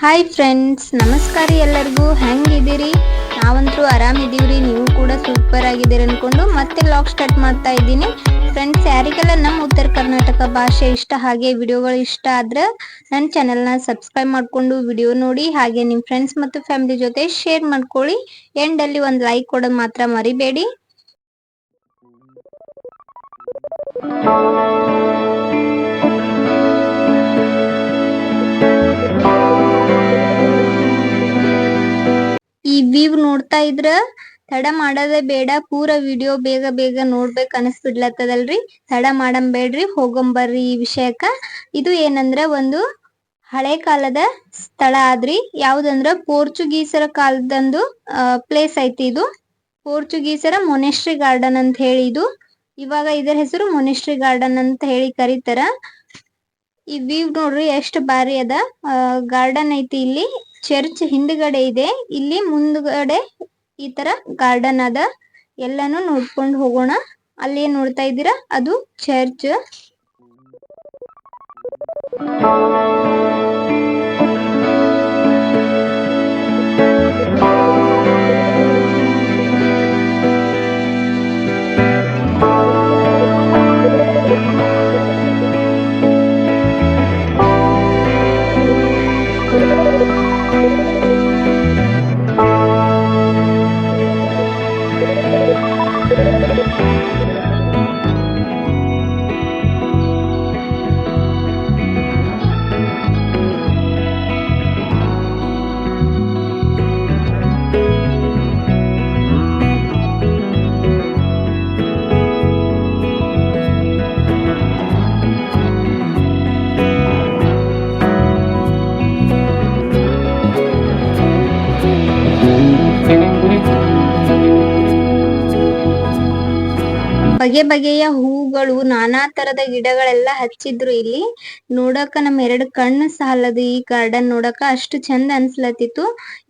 Hi friends, ನಮಸ್ಕಾರ ಎಲ್ಲರಿಗೂ. ಹೆಂಗಿದ್ದೀರಿ? ನಾವಂತೂ ಆರಾಮಿದ್ದೀವ್ರಿ. ನೀವು ಕೂಡ ಸೂಪರ್ ಆಗಿದ್ದೀರಿ ಅನ್ಕೊಂಡು ಮತ್ತೆ ವ್ಲಾಗ್ ಸ್ಟಾರ್ಟ್ ಮಾಡ್ತಾ ಇದ್ದೀನಿ. ಫ್ರೆಂಡ್ಸ್, ಯಾರಿಗೆಲ್ಲ ನಮ್ಮ ಉತ್ತರ ಕರ್ನಾಟಕ ಭಾಷೆ ಇಷ್ಟ ಹಾಗೆ ವಿಡಿಯೋಗಳು ಇಷ್ಟ ಆದ್ರೆ ನನ್ನ ಚಾನೆಲ್ನ ಸಬ್ಸ್ಕ್ರೈಬ್ ಮಾಡ್ಕೊಂಡು ವಿಡಿಯೋ ನೋಡಿ, ಹಾಗೆ ನಿಮ್ಮ ಫ್ರೆಂಡ್ಸ್ ಮತ್ತು ಫ್ಯಾಮಿಲಿ ಜೊತೆ ಶೇರ್ ಮಾಡ್ಕೊಳ್ಳಿ. ಎಂಡಲ್ಲಿ ಒಂದು ಲೈಕ್ ಕೊಡೋದು ಮಾತ್ರ ಮರಿಬೇಡಿ. ಈ ವ್ಯೂ ನೋಡ್ತಾ ಇದ್ರ ತಡ ಮಾಡೋದೇ ಬೇಡ, ಪೂರ ವಿಡಿಯೋ ಬೇಗ ಬೇಗ ನೋಡ್ಬೇಕು ಅನಿಸ್ಬಿಡ್ಲತ್ತದಲ್ರಿ. ತಡ ಮಾಡಂಬೇಡ್ರಿ, ಹೋಗಂಬರ್ರಿ ಈ ವಿಷಯಕ್ಕ. ಇದು ಏನಂದ್ರ ಒಂದು ಹಳೆ ಕಾಲದ ಸ್ಥಳ ಆದ್ರಿ. ಯಾವ್ದಂದ್ರ ಪೋರ್ಚುಗೀಸರ ಕಾಲದಂದು ಪ್ಲೇಸ್ ಐತಿ. ಇದು ಪೋರ್ಚುಗೀಸರ ಮೊನೆಸ್ಟ್ರಿ ಗಾರ್ಡನ್ ಅಂತ ಹೇಳಿ ಇದು ಇವಾಗ ಇದರ ಹೆಸರು ಮೊನೆಸ್ಟ್ರಿ ಗಾರ್ಡನ್ ಅಂತ ಹೇಳಿ ಕರೀತಾರ. ಈ ವ್ಯೂ ನೋಡ್ರಿ ಎಷ್ಟು ಬಾರಿ ಅದ. ಗಾರ್ಡನ್ ಐತಿ, ಇಲ್ಲಿ ಚರ್ಚ್ ಹಿಂದ್ಗಡೆ ಇದೆ, ಇಲ್ಲಿ ಮುಂದ್ಗಡೆ ಈ ತರ ಗಾರ್ಡನ್ ಅದ. ಎಲ್ಲಾನು ನೋಡ್ಕೊಂಡು ಹೋಗೋಣ. ಅಲ್ಲಿ ಏನ್ ನೋಡ್ತಾ ಇದ್ದೀರಾ ಅದು ಚರ್ಚ್. ಬಗೆ ಬಗೆಯ ಹೂಗಳು, ನಾನಾ ತರದ ಗಿಡಗಳೆಲ್ಲ ಹಚ್ಚಿದ್ರು. ಇಲ್ಲಿ ನೋಡಕ ನಮ್ ಎರಡು ಕಣ್ಣು ಸಾಲದು. ಈ ಗಾರ್ಡನ್ ನೋಡಕ ಅಷ್ಟು ಚಂದ ಅನ್ಸ್ಲತ್ತಿತ್ತು.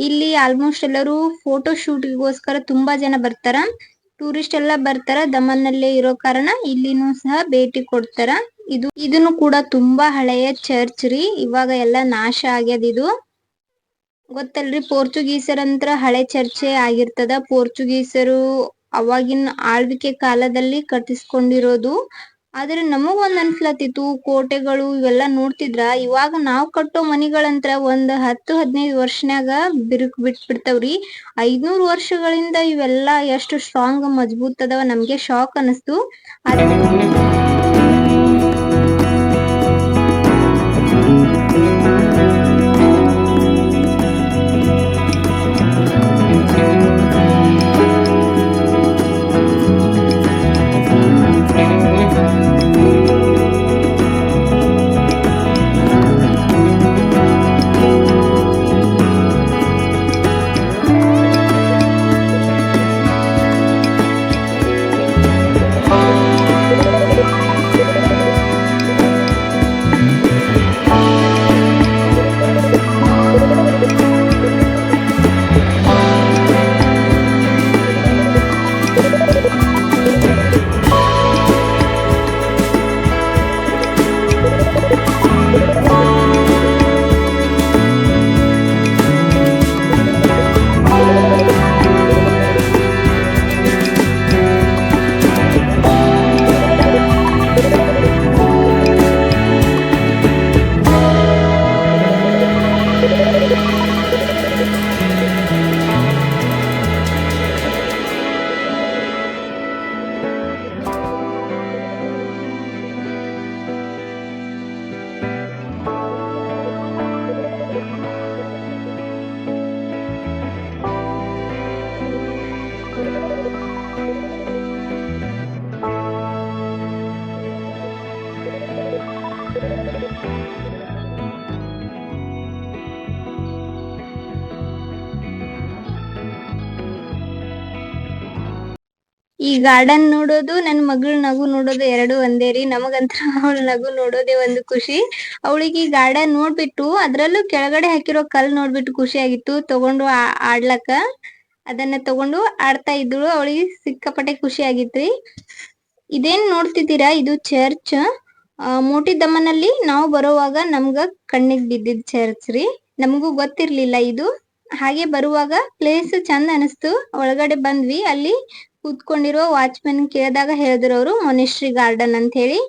ಇಲ್ಲಿ ಆಲ್ಮೋಸ್ಟ್ ಎಲ್ಲರೂ ಫೋಟೋ ಶೂಟ್ಗೋಸ್ಕರ ತುಂಬಾ ಜನ ಬರ್ತಾರ. ಟೂರಿಸ್ಟ್ ಎಲ್ಲ ಬರ್ತಾರ. ದಮನ್ನಲ್ಲೇ ಇರೋ ಕಾರಣ ಇಲ್ಲಿನೂ ಸಹ ಭೇಟಿ ಕೊಡ್ತಾರ. ಇದನ್ನು ಕೂಡ ತುಂಬಾ ಹಳೆಯ ಚರ್ಚ್ ರೀ. ಇವಾಗ ಎಲ್ಲಾ ನಾಶ ಆಗ್ಯದ. ಇದು ಗೊತ್ತಲ್ರಿ, ಪೋರ್ಚುಗೀಸರಂತ್ರ ಹಳೆ ಚರ್ಚೆ ಆಗಿರ್ತದ. ಪೋರ್ಚುಗೀಸರು ಅವಾಗಿನ ಆಳ್ವಿಕೆ ಕಾಲದಲ್ಲಿ ಕಟ್ಟಿಸ್ಕೊಂಡಿರೋದು. ಆದ್ರೆ ನಮಗೊಂದ್ ಅನ್ಸ್ಲತ್ತಿತ್ತು, ಕೋಟೆಗಳು ಇವೆಲ್ಲಾ ನೋಡ್ತಿದ್ರ ಇವಾಗ ನಾವ್ ಕಟ್ಟೋ ಮನಿಗಳಂತ್ರ ಒಂದ್ 10-15 ವರ್ಷನ್ಯಾಗ ಬಿರುಕ್ ಬಿಟ್ಬಿಡ್ತಾವ್ರಿ. 500 ವರ್ಷಗಳಿಂದ ಇವೆಲ್ಲಾ ಎಷ್ಟು ಸ್ಟ್ರಾಂಗ್ ಮಜಬೂತ್ ಅದಾವ. ನಮ್ಗೆ ಶಾಕ್ ಅನಿಸ್ತು. ಈ ಗಾರ್ಡನ್ ನೋಡೋದು ನನ್ ಮಗಳ ನಗು ನೋಡೋದು ಎರಡು ಒಂದೇ ರೀ. ನಮಗಂತ ಅವಳ ನಗು ನೋಡೋದೇ ಒಂದು ಖುಷಿ. ಅವಳಿಗೆ ಈ ಗಾರ್ಡನ್ ನೋಡ್ಬಿಟ್ಟು, ಅದ್ರಲ್ಲೂ ಕೆಳಗಡೆ ಹಾಕಿರೋ ಕಲ್ ನೋಡ್ಬಿಟ್ಟು ಖುಷಿ ಆಗಿತ್ತು. ತಗೊಂಡು ಆಡ್ಲಕ್ಕ ಅದನ್ನ ತಗೊಂಡು ಆಡ್ತಾ ಇದ್ಳು. ಅವಳಿಗೆ ಸಿಕ್ಕಾಪಟ್ಟೆ ಖುಷಿ ಆಗಿತ್ರಿ. ಇದೇನ್ ನೋಡ್ತಿದ್ದೀರಾ, ಇದು ಚರ್ಚ್. ಮೋಟಿ ದಮ್ಮನಲ್ಲಿ ನಾವು ಬರೋವಾಗ ನಮ್ಗ ಕಣ್ಣಿಗೆ ಬಿದ್ದಿದ್ ಚರ್ಚ್ ರೀ. ನಮಗೂ ಗೊತ್ತಿರ್ಲಿಲ್ಲ ಇದು. ಹಾಗೆ ಬರುವಾಗ ಪ್ಲೇಸ್ ಚಂದ ಅನಿಸ್ತು, ಒಳಗಡೆ ಬಂದ್ವಿ. ಅಲ್ಲಿ ಕೂತ್ಕೊಂಡಿರೋ ವಾಚ್ಮನ್ ಕೇಳಿದಾಗ ಹೇಳಿದ್ರು ಅವರು ಮೊನೆಸ್ಟ್ರಿ ಗಾರ್ಡನ್ ಅಂತ ಹೇಳಿ.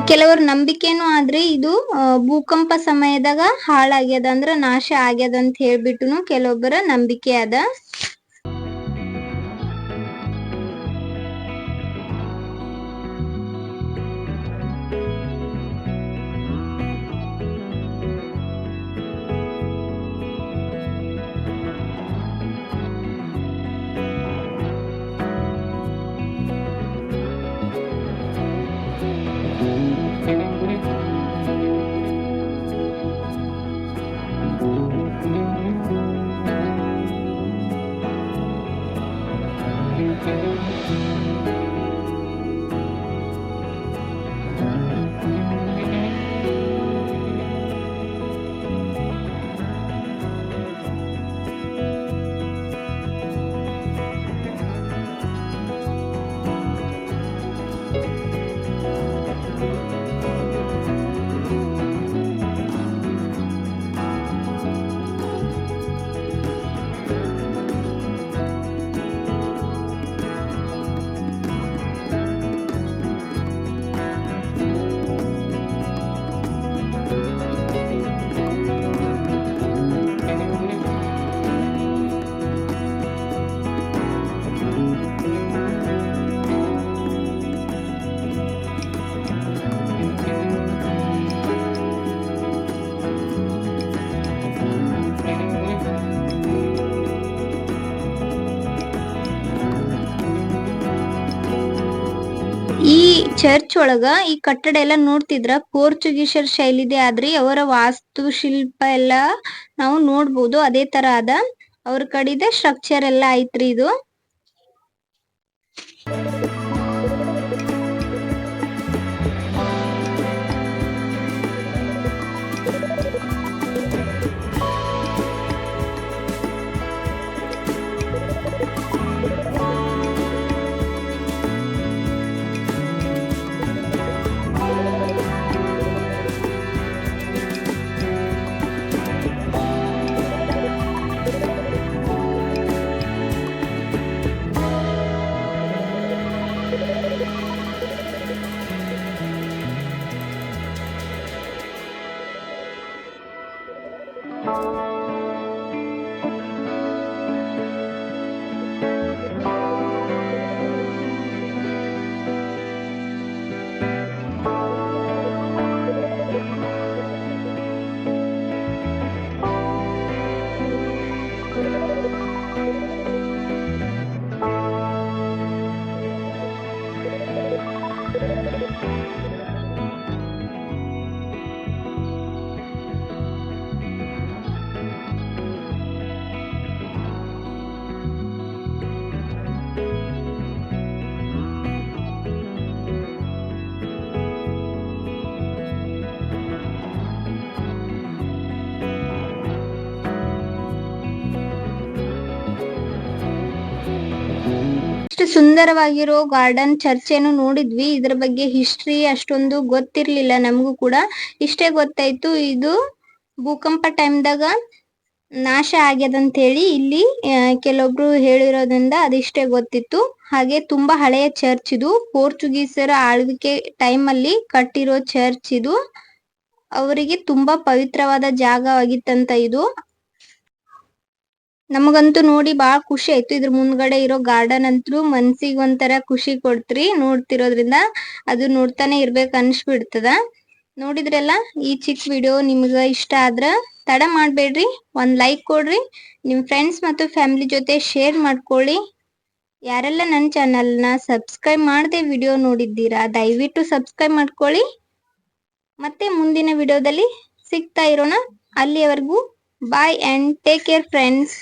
ಕೆಲವರ ನಂಬಿಕೆನೂ ಆದ್ರೆ ಇದು ಭೂಕಂಪ ಸಮಯದಾಗ ಹಾಳಾಗ್ಯದ ಅಂದ್ರ ನಾಶ ಆಗ್ಯದ ಅಂತ ಹೇಳ್ಬಿಟ್ಟುನು ಕೆಲವೊಬ್ಬರ ನಂಬಿಕೆ ಅದ. ಈ ಚರ್ಚ್ ಒಳಗ ಈ ಕಟ್ಟಡ ಎಲ್ಲ ನೋಡ್ತಿದ್ರ ಪೋರ್ಚುಗೀಸರ್ ಶೈಲಿದೆ, ಆದ್ರಿ ಅವರ ವಾಸ್ತುಶಿಲ್ಪ ಎಲ್ಲ ನಾವು ನೋಡ್ಬೋದು. ಅದೇ ತರ ಅದ ಅವ್ರ ಕಡಿದ ಸ್ಟ್ರಕ್ಚರ್ ಎಲ್ಲ ಐತ್ರಿ ಇದು. ಇಷ್ಟು ಸುಂದರವಾಗಿರೋ ಗಾರ್ಡನ್ ಚರ್ಚೆನು ನೋಡಿದ್ವಿ. ಇದ್ರ ಬಗ್ಗೆ ಹಿಸ್ಟ್ರಿ ಅಷ್ಟೊಂದು ಗೊತ್ತಿರ್ಲಿಲ್ಲ ನಮಗೂ ಕೂಡ. ಇಷ್ಟೇ ಗೊತ್ತಾಯ್ತು ಇದು ಭೂಕಂಪ ಟೈಮ್ದಾಗ ನಾಶ ಆಗ್ಯದಂತ ಹೇಳಿ ಇಲ್ಲಿ ಕೆಲವೊಬ್ರು ಹೇಳಿರೋದ್ರಿಂದ ಅದಿಷ್ಟೇ ಗೊತ್ತಿತ್ತು. ಹಾಗೆ ತುಂಬಾ ಹಳೆಯ ಚರ್ಚ್ ಇದು. ಪೋರ್ಚುಗೀಸರ ಆಳ್ವಿಕೆ ಟೈಮ್ ಅಲ್ಲಿ ಕಟ್ಟಿರೋ ಚರ್ಚ್ ಇದು. ಅವರಿಗೆ ತುಂಬಾ ಪವಿತ್ರವಾದ ಜಾಗ ಆಗಿತ್ತಂತ ಇದು. ನಮಗಂತೂ ನೋಡಿ ಬಾಳ ಖುಷಿ ಆಯ್ತು. ಇದ್ರ ಮುಂದ್ಗಡೆ ಇರೋ ಗಾರ್ಡನ್ ಅಂತೂ ಮನ್ಸಿಗೆ ಒಂಥರ ಖುಷಿ ಕೊಡ್ತ್ರಿ ನೋಡ್ತಿರೋದ್ರಿಂದ. ಅದು ನೋಡ್ತಾನೆ ಇರ್ಬೇಕು ಅನ್ಸ್ಬಿಡ್ತದ. ನೋಡಿದ್ರಲ್ಲ ಈ ಚಿಕ್ಕ ವಿಡಿಯೋ ನಿಮ್ಗ ಇಷ್ಟ ಆದ್ರ ತಡ ಮಾಡ್ಬೇಡ್ರಿ, ಒಂದ್ ಲೈಕ್ ಕೊಡ್ರಿ, ನಿಮ್ ಫ್ರೆಂಡ್ಸ್ ಮತ್ತು ಫ್ಯಾಮಿಲಿ ಜೊತೆ ಶೇರ್ ಮಾಡ್ಕೊಳ್ಳಿ. ಯಾರೆಲ್ಲ ನನ್ನ ಚಾನಲ್ನ ಸಬ್ಸ್ಕ್ರೈಬ್ ಮಾಡದೆ ವಿಡಿಯೋ ನೋಡಿದ್ದೀರಾ ದಯವಿಟ್ಟು ಸಬ್ಸ್ಕ್ರೈಬ್ ಮಾಡ್ಕೊಳ್ಳಿ. ಮತ್ತೆ ಮುಂದಿನ ವಿಡಿಯೋದಲ್ಲಿ ಸಿಗ್ತಾ ಇರೋಣ. ಅಲ್ಲಿಯವರೆಗೂ ಬಾಯ್ ಅಂಡ್ ಟೇಕ್ ಕೇರ್ ಫ್ರೆಂಡ್ಸ್.